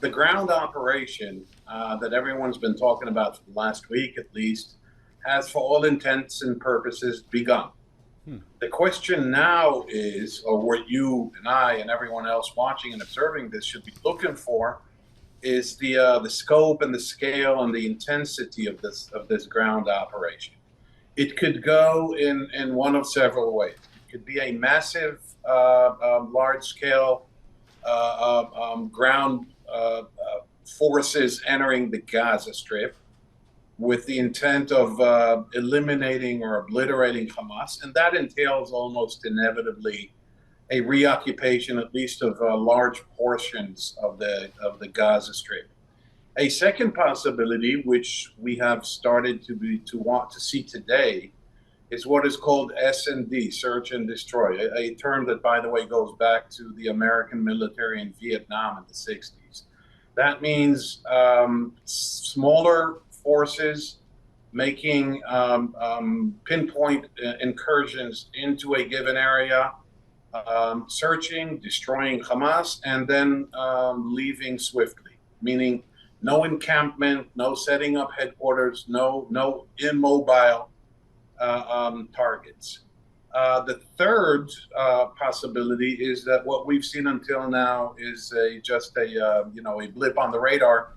The ground operation that everyone's been talking about for the last week at least has, for all intents and purposes, begun. Hmm. The question now is, or what you and I and everyone else watching and observing this should be looking for, is the scope and the scale and the intensity of this ground operation. It could go in one of several ways. It could be a massive, large scale ground forces entering the Gaza Strip with the intent of eliminating or obliterating Hamas, and that entails almost inevitably a reoccupation, at least of large portions of the Gaza Strip. A second possibility, which we have started to want to see today, is what is called S&D, search and destroy, a term that, by the way, goes back to the American military in Vietnam in the 60s. That means smaller forces making pinpoint incursions into a given area, searching, destroying Hamas, and then leaving swiftly, meaning no encampment, no setting up headquarters, no immobile targets. The third possibility is that what we've seen until now is just a blip on the radar,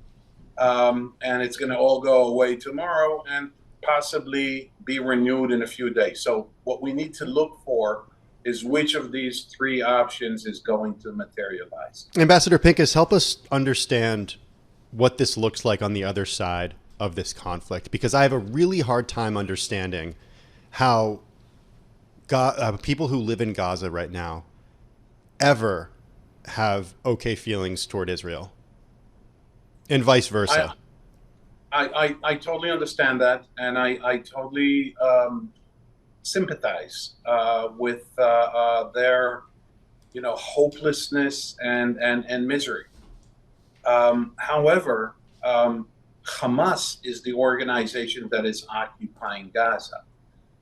and it's going to all go away tomorrow and possibly be renewed in a few days. So what we need to look for is which of these three options is going to materialize. Ambassador Pinkas, help us understand what this looks like on the other side of this conflict, because I have a really hard time understanding how people who live in Gaza right now ever have okay feelings toward Israel, and vice versa. I totally understand that, and I totally sympathize with their hopelessness and misery. However, Hamas is the organization that is occupying Gaza.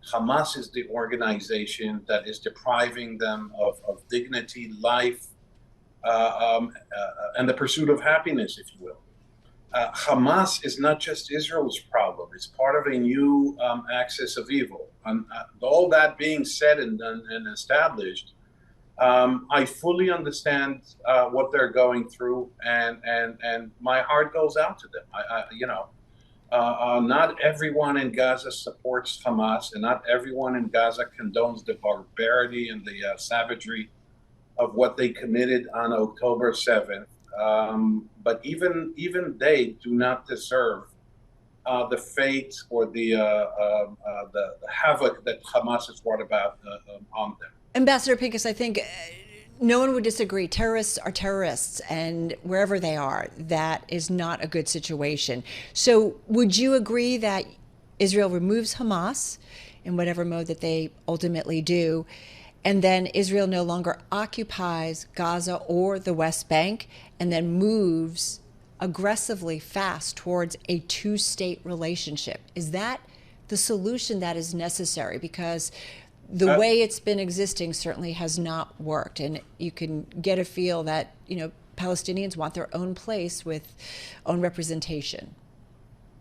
Hamas is the organization that is depriving them of dignity, life, and the pursuit of happiness, if you will. Hamas is not just Israel's problem. It's part of a new axis of evil. And all that being said and established, I fully understand what they're going through, and my heart goes out to them. Not everyone in Gaza supports Hamas, and not everyone in Gaza condones the barbarity and the savagery of what they committed on October 7th. But even they do not deserve the fate or the havoc that Hamas has brought about on them. Ambassador Pinkas, I think no one would disagree. Terrorists are terrorists, and wherever they are, that is not a good situation. So would you agree that Israel removes Hamas in whatever mode that they ultimately do, and then Israel no longer occupies Gaza or the West Bank, and then moves aggressively fast towards a two-state relationship? Is that the solution that is necessary? Because the way it's been existing certainly has not worked, and you can get a feel that Palestinians want their own place with own representation.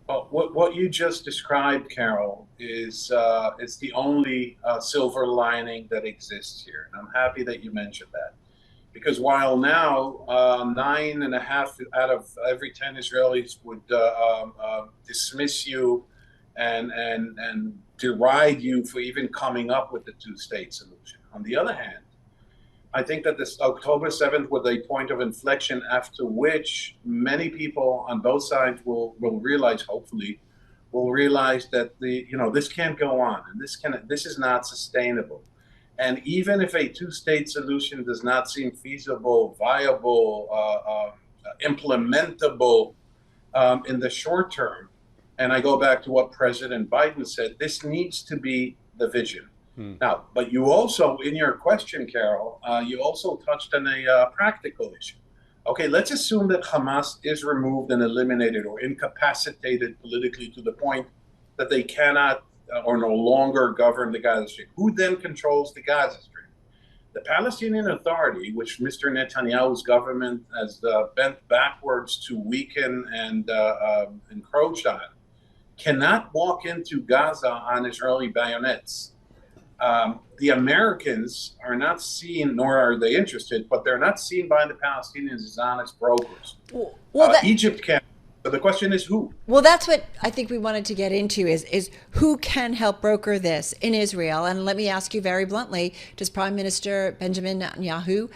Well, what you just described, Carol, is the only silver lining that exists here, and I'm happy that you mentioned that, because while now 9.5 out of every 10 Israelis would dismiss you and deride you for even coming up with the two-state solution. On the other hand, I think that this October 7th was a point of inflection after which many people on both sides will realize, hopefully, will realize that this can't go on, and this is not sustainable. And even if a two-state solution does not seem feasible, viable, implementable in the short term, and I go back to what President Biden said, this needs to be the vision. Now, but you also, in your question, Carol, you also touched on a practical issue. Okay, let's assume that Hamas is removed and eliminated or incapacitated politically to the point that they cannot or no longer govern the Gaza Strip. Who then controls the Gaza Strip? The Palestinian Authority, which Mr. Netanyahu's government has bent backwards to weaken and encroach on, cannot walk into Gaza on Israeli bayonets. The Americans are not seen, nor are they interested, but they're not seen by the Palestinians as honest brokers. Egypt can. So the question is who? Well, that's what I think we wanted to get into is who can help broker this in Israel? And let me ask you very bluntly, does Prime Minister Benjamin Netanyahu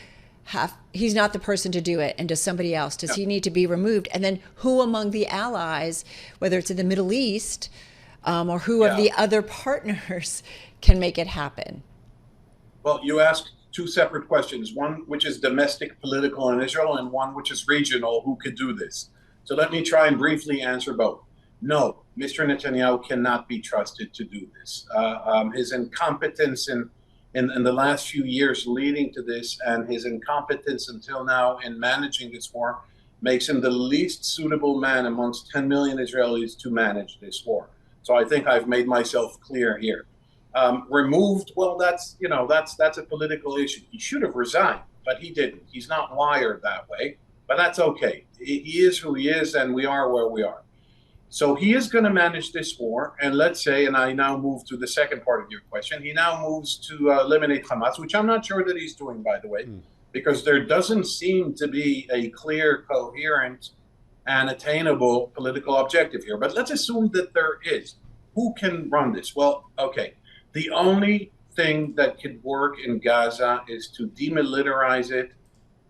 he's not the person to do it, and does somebody else? Does he need to be removed? And then who among the allies, whether it's in the Middle East or who of the other partners can make it happen? Well, you asked two separate questions, one which is domestic political in Israel and one which is regional, who could do this? So let me try and briefly answer both. No, Mr. Netanyahu cannot be trusted to do this. His incompetence in the last few years leading to this, and his incompetence until now in managing this war, makes him the least suitable man amongst 10 million Israelis to manage this war. So I think I've made myself clear here. Removed, well, that's a political issue. He should have resigned, but he didn't. He's not wired that way. But that's okay. He is who he is, and we are where we are. So he is going to manage this war. And let's say, and I now move to the second part of your question, he now moves to eliminate Hamas, which I'm not sure that he's doing, by the way, because there doesn't seem to be a clear, coherent, and attainable political objective here. But let's assume that there is. Who can run this? Well, okay. The only thing that could work in Gaza is to demilitarize it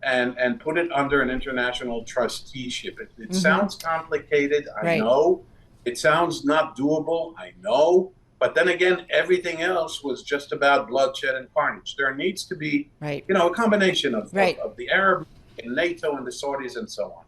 and put it under an international trusteeship. It sounds complicated, I know. It sounds not doable, I know. But then again, everything else was just about bloodshed and carnage. There needs to be, a combination of the Arab and NATO and the Saudis and so on.